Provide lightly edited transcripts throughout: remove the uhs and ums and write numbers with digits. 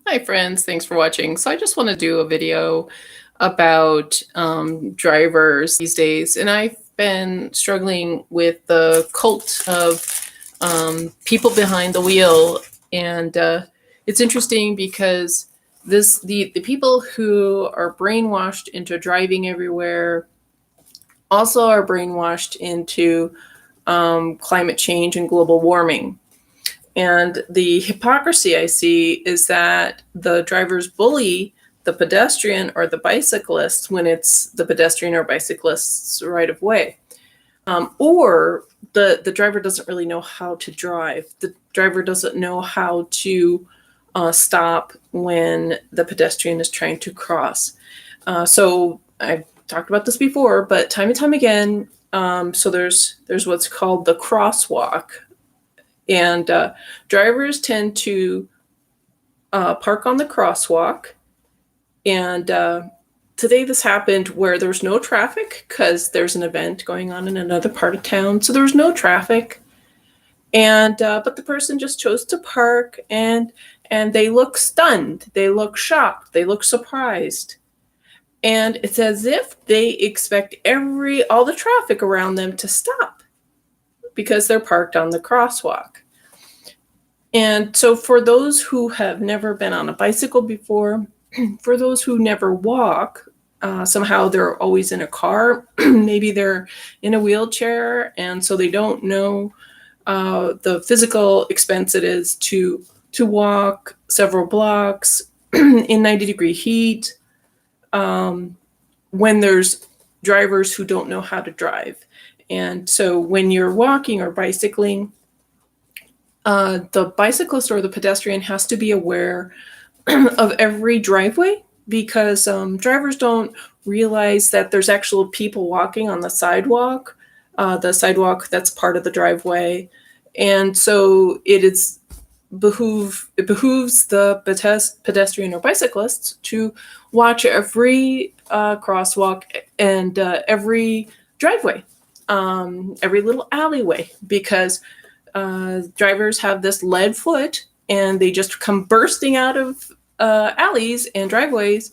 Hi friends, thanks for watching. So I just want to do a video about drivers these days, and I've been struggling with the cult of people behind the wheel, and it's interesting because the people who are brainwashed into driving everywhere also are brainwashed into climate change and global warming. And the hypocrisy I see is that the drivers bully the pedestrian or the bicyclist when it's the pedestrian or bicyclist's right of way. Or the driver doesn't really know how to drive. The driver doesn't know how to stop when the pedestrian is trying to cross. So I've talked about this before, but time and time again, so there's what's called the crosswalk, and drivers tend to park on the crosswalk. And today this happened where there's no traffic because there's an event going on in another part of town. So there was no traffic. And but the person just chose to park, and they look stunned. They look shocked. They look surprised. And it's as if they expect all the traffic around them to stop because they're parked on the crosswalk. And so for those who have never been on a bicycle before, for those who never walk, somehow they're always in a car, maybe they're in a wheelchair, and so they don't know the physical expense it is to walk several blocks in 90-degree heat, when there's drivers who don't know how to drive. And so when you're walking or bicycling, the bicyclist or the pedestrian has to be aware of every driveway, because drivers don't realize that there's actual people walking on the sidewalk that's part of the driveway. And so it behooves the pedestrian or bicyclists to watch every crosswalk and every driveway, every little alleyway, because drivers have this lead foot and they just come bursting out of alleys and driveways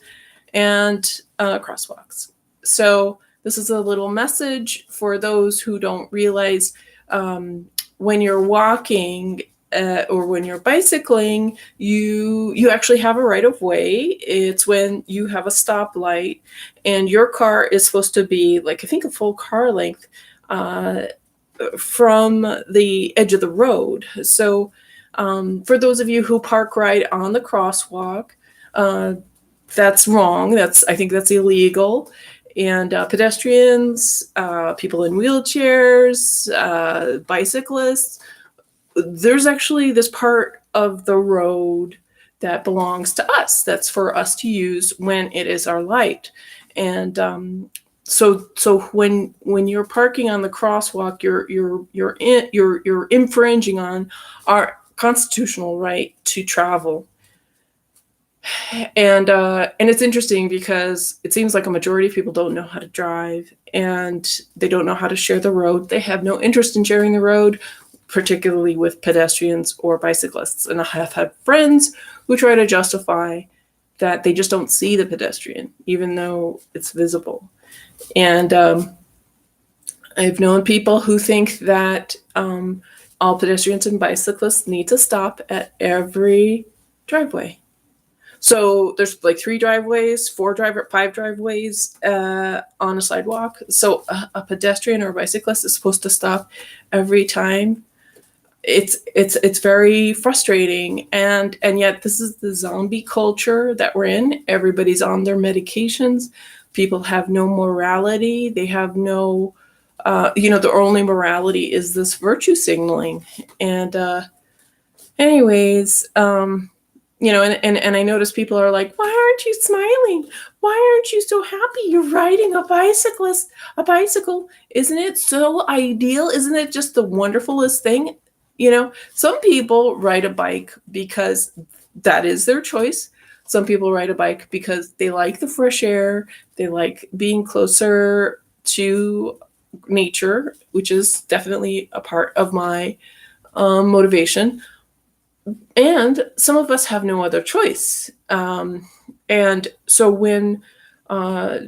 and crosswalks. So this is a little message for those who don't realize, when you're walking or when you're bicycling, you actually have a right of way. It's when you have a stoplight and your car is supposed to be, like, I think, a full car length from the edge of the road. So for those of you who park right on the crosswalk, that's wrong. I think that's illegal. And pedestrians, people in wheelchairs, bicyclists, there's actually this part of the road that belongs to us. That's for us to use when it is our light. And so when you're parking on the crosswalk, you're infringing on our constitutional right to travel. And it's interesting because it seems like a majority of people don't know how to drive, and they don't know how to share the road. They have no interest in sharing the road, particularly with pedestrians or bicyclists. And I have had friends who try to justify that they just don't see the pedestrian, even though it's visible. And I've known people who think that all pedestrians and bicyclists need to stop at every driveway. So there's like 3 driveways, 5 driveways on a sidewalk. So a pedestrian or a bicyclist is supposed to stop every time. It's very frustrating, and yet this is the zombie culture that we're in. Everybody's on their medications. People have no morality. They have no, their only morality is this virtue signaling. And anyways, and I notice people are like, why aren't you smiling? Why aren't you so happy? You're riding a bicycle. Isn't it so ideal? Isn't it just the wonderfulest thing? Some people ride a bike because that is their choice. Some people ride a bike because they like the fresh air. They like being closer to nature, which is definitely a part of my motivation. and some of us have no other choice. And so when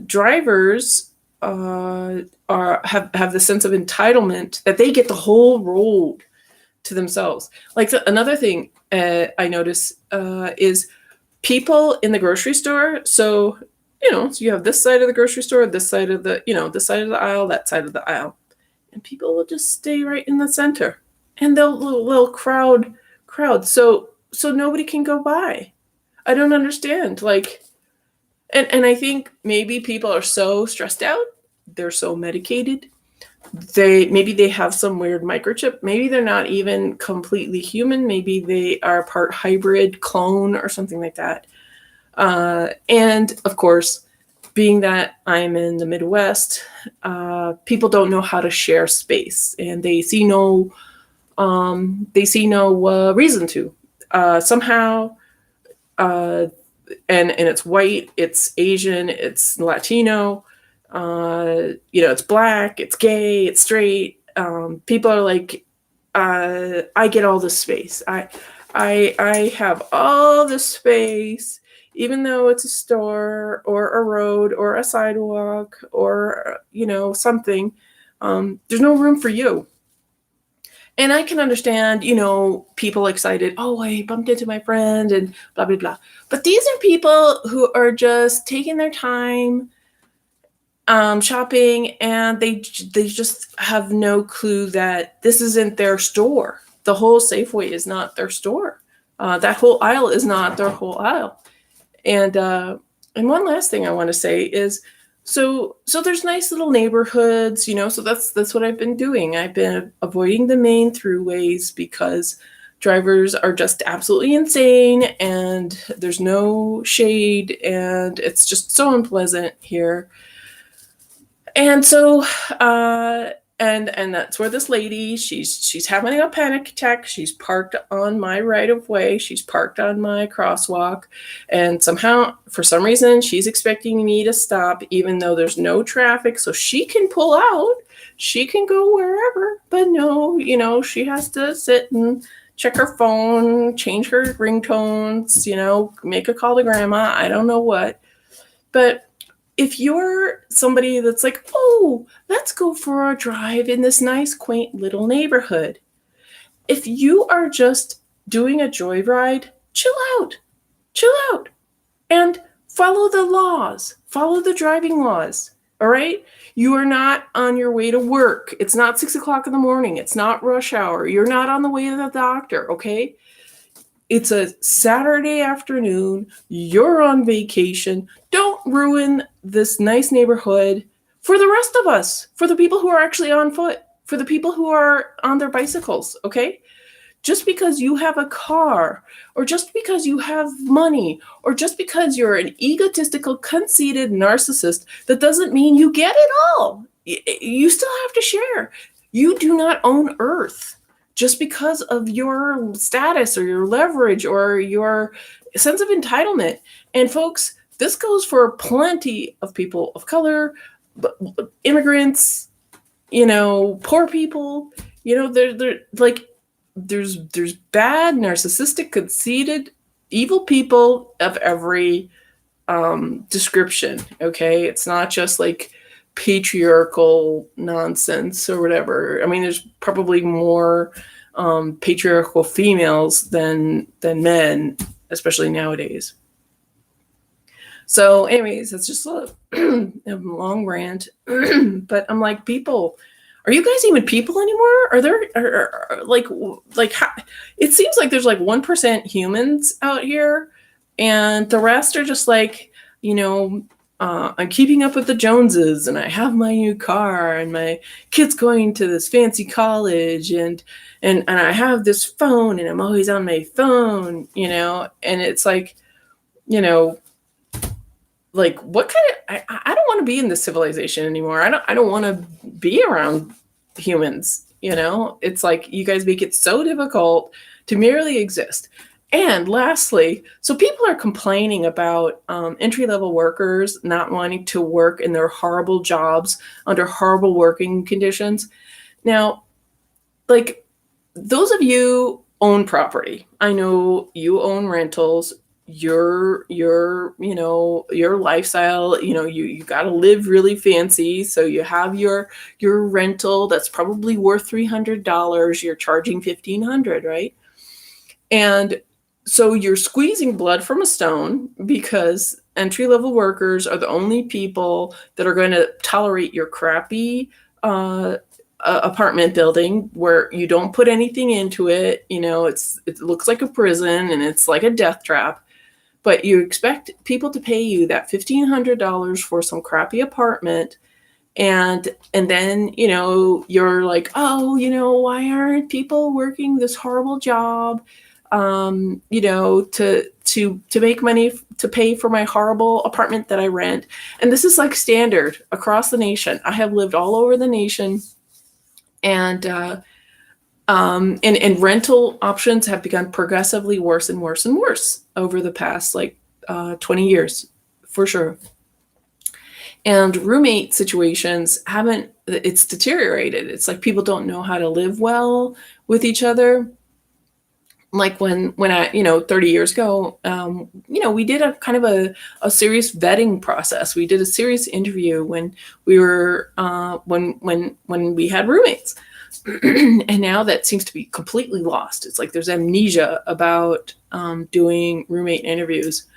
drivers have the sense of entitlement that they get the whole road to themselves. Like another thing I notice is people in the grocery store. So so you have this side of the grocery store, this side of the this side of the aisle, that side of the aisle, and people will just stay right in the center, and they'll little crowd. So nobody can go by. I don't understand. Like, and I think maybe people are so stressed out, they're so medicated, maybe they have some weird microchip, maybe they're not even completely human, maybe they are part hybrid clone or something like that. And of course, being that I'm in the Midwest, people don't know how to share space, and they see no reason to. Somehow, and it's white, it's Asian, it's Latino, it's black, it's gay, it's straight. People are like, I get all this space. I have all this space, even though it's a store or a road or a sidewalk or something. There's no room for you. And I can understand, people excited, oh, I bumped into my friend and blah, blah, blah. But these are people who are just taking their time shopping, and they just have no clue that this isn't their store. The whole Safeway is not their store. That whole aisle is not their whole aisle. And one last thing I want to say is, so there's nice little neighborhoods, so that's what I've been doing. I've been avoiding the main throughways because drivers are just absolutely insane, and there's no shade, and it's just so unpleasant here. And so and that's where this lady, she's having a panic attack. She's parked on my right of way. She's parked on my crosswalk. And somehow, for some reason, she's expecting me to stop even though there's no traffic. So she can pull out. She can go wherever. But no, she has to sit and check her phone, change her ringtones, make a call to grandma. I don't know what. But if you're somebody that's like, oh, let's go for a drive in this nice, quaint little neighborhood. If you are just doing a joyride, chill out, and follow the laws, follow the driving laws. All right. You are not on your way to work. It's not 6 o'clock in the morning. It's not rush hour. You're not on the way to the doctor. Okay. It's a Saturday afternoon. You're on vacation. Don't ruin this nice neighborhood for the rest of us, for the people who are actually on foot, for the people who are on their bicycles, okay? Just because you have a car, or just because you have money, or just because you're an egotistical, conceited narcissist, that doesn't mean you get it all. You still have to share. You do not own Earth. Just because of your status or your leverage or your sense of entitlement. And folks, this goes for plenty of people of color, immigrants, poor people. There's bad, narcissistic, conceited, evil people of every description. Okay, it's not just like patriarchal nonsense or whatever. I mean, there's probably more patriarchal females than men, especially nowadays. So anyways, it's just a long rant. But I'm like, people, are you guys even people anymore? Are there like how, it seems like there's like 1% humans out here, and the rest are just like, I'm keeping up with the Joneses, and I have my new car, and my kid's going to this fancy college, and I have this phone, and I'm always on my phone, and it's like, like what kind of, I don't want to be in this civilization anymore. I don't want to be around humans, It's like you guys make it so difficult to merely exist. And lastly, so people are complaining about entry-level workers not wanting to work in their horrible jobs under horrible working conditions. Now, like those of you own property. I know you own rentals. Your lifestyle, you got to live really fancy, so you have your rental that's probably worth $300. You're charging 1,500, right? And so you're squeezing blood from a stone because entry level workers are the only people that are going to tolerate your crappy uh, apartment building where you don't put anything into it. It looks like a prison and it's like a death trap. But you expect people to pay you that $1,500 for some crappy apartment, and then you're like, oh, why aren't people working this horrible job, to make money to pay for my horrible apartment that I rent. And this is like standard across the nation. I have lived all over the nation, and and rental options have become progressively worse and worse and worse over the past 20 years, for sure. And roommate situations haven't, it's deteriorated. It's like people don't know how to live well with each other. Like when I, 30 years ago, we did a kind of a serious vetting process. We did a serious interview when we were, when we had roommates. And now that seems to be completely lost. It's like there's amnesia about doing roommate interviews.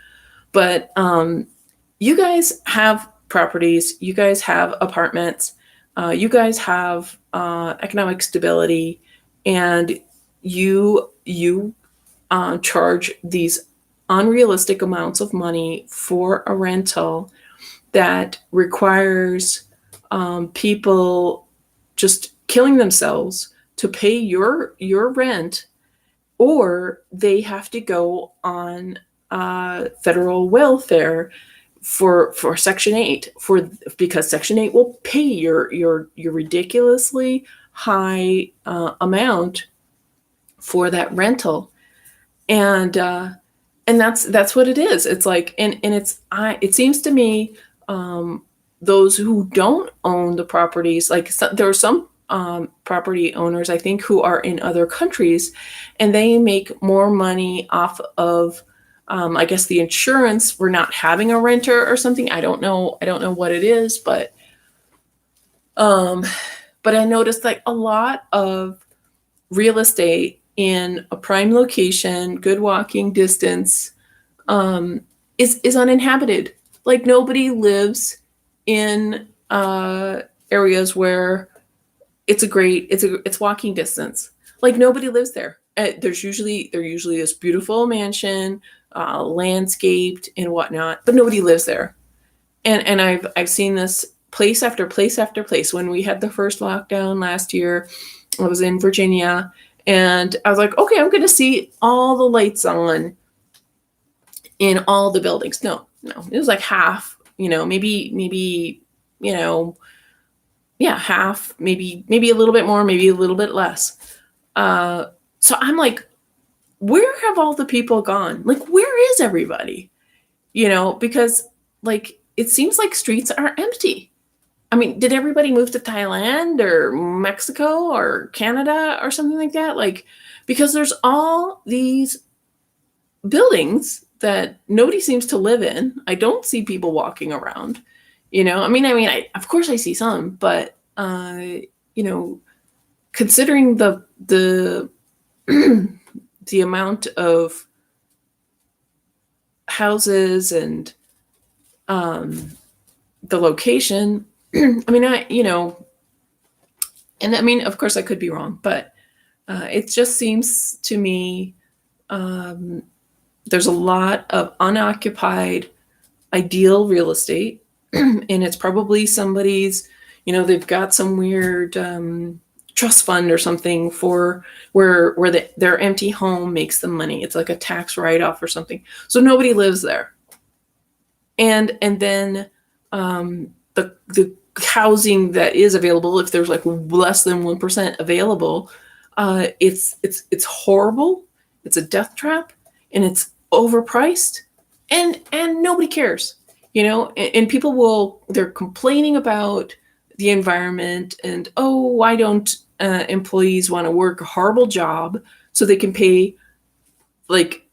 But you guys have properties, you guys have apartments, you guys have economic stability, and you charge these unrealistic amounts of money for a rental that requires people just killing themselves to pay your rent, or they have to go on federal welfare for Section 8 because Section 8 will pay your ridiculously high amount for that rental. And that's what it is. It's like, and it seems to me, those who don't own the properties, there are some property owners, I think, who are in other countries, and they make more money off of, I guess, the insurance for not having a renter or something. I don't know what it is, but I noticed like a lot of real estate in a prime location, good walking distance, is uninhabited. Like nobody lives in areas where it's walking distance. Like nobody lives there. There's usually this beautiful mansion, landscaped and whatnot, but nobody lives there. And I've seen this place after place after place. When we had the first lockdown last year, I was in Virginia, and I was like, okay, I'm going to see all the lights on in all the buildings. No, it was like half, maybe, half, maybe a little bit more, maybe a little bit less. So I'm like, where have all the people gone? Like, where is everybody? Because like, it seems like streets are empty. I mean, did everybody move to Thailand or Mexico or Canada or something like that? Like, because there's all these buildings that nobody seems to live in. I don't see people walking around. Of course I see some, but considering the the amount of houses and the location, of course I could be wrong, but it just seems to me there's a lot of unoccupied ideal real estate, and it's probably somebody's, they've got some weird trust fund or something for where their empty home makes them money. It's like a tax write-off or something. So nobody lives there. And then the housing that is available, if there's like less than 1% available, it's horrible. It's a death trap, and it's overpriced, and nobody cares, and people they're complaining about the environment, and, oh, why don't employees want to work a horrible job so they can pay like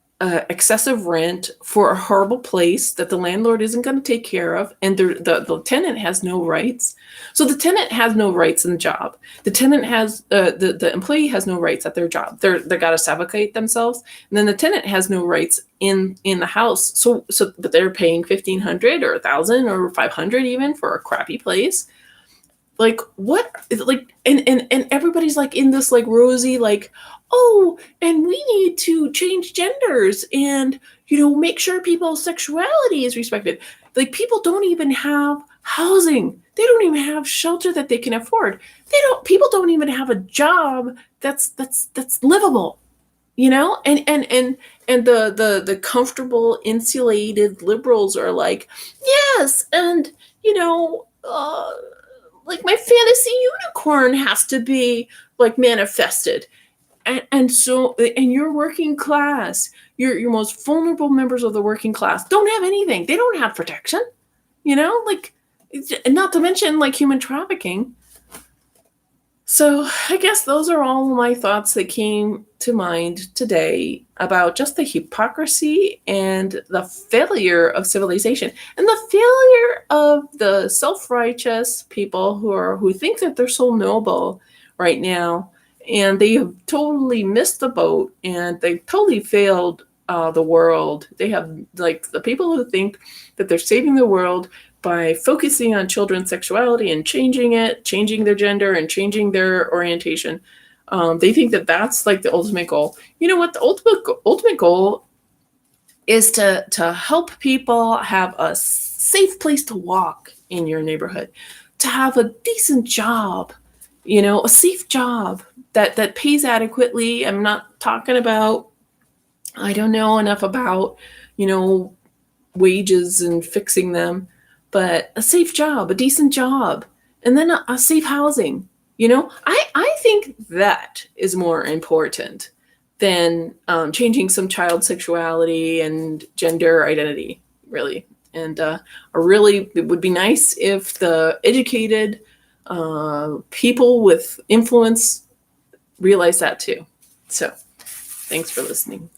excessive rent for a horrible place that the landlord isn't going to take care of, and the tenant has no rights. So the tenant has no rights in the job. The tenant has the employee has no rights at their job. They got to suffocate themselves, and then the tenant has no rights in the house. But they're paying $1,500 or $1,000 or $500 even for a crappy place. Like what? Like and everybody's like in this like rosy like, oh, and we need to change genders and make sure people's sexuality is respected. Like people don't even have housing. They don't even have shelter that they can afford. People don't even have a job that's livable. And the comfortable insulated liberals are like, yes, and like my fantasy unicorn has to be like manifested. And you're working class, your most vulnerable members of the working class don't have anything. They don't have protection, like, not to mention like human trafficking. So I guess those are all my thoughts that came to mind today about just the hypocrisy and the failure of civilization and the failure of the self-righteous people who think that they're so noble right now, and they have totally missed the boat and they've totally failed the world. They have like the people who think that they're saving the world by focusing on children's sexuality and changing their gender and changing their orientation. They think that that's like the ultimate goal. You know what? The ultimate goal is to help people have a safe place to walk in your neighborhood, to have a decent job, a safe job that pays adequately. I'm not talking about, I don't know enough about, wages and fixing them, but a safe job, a decent job, and then a safe housing. I think that is more important than changing some child sexuality and gender identity, really. And it would be nice if the educated people with influence realize that too. So thanks for listening.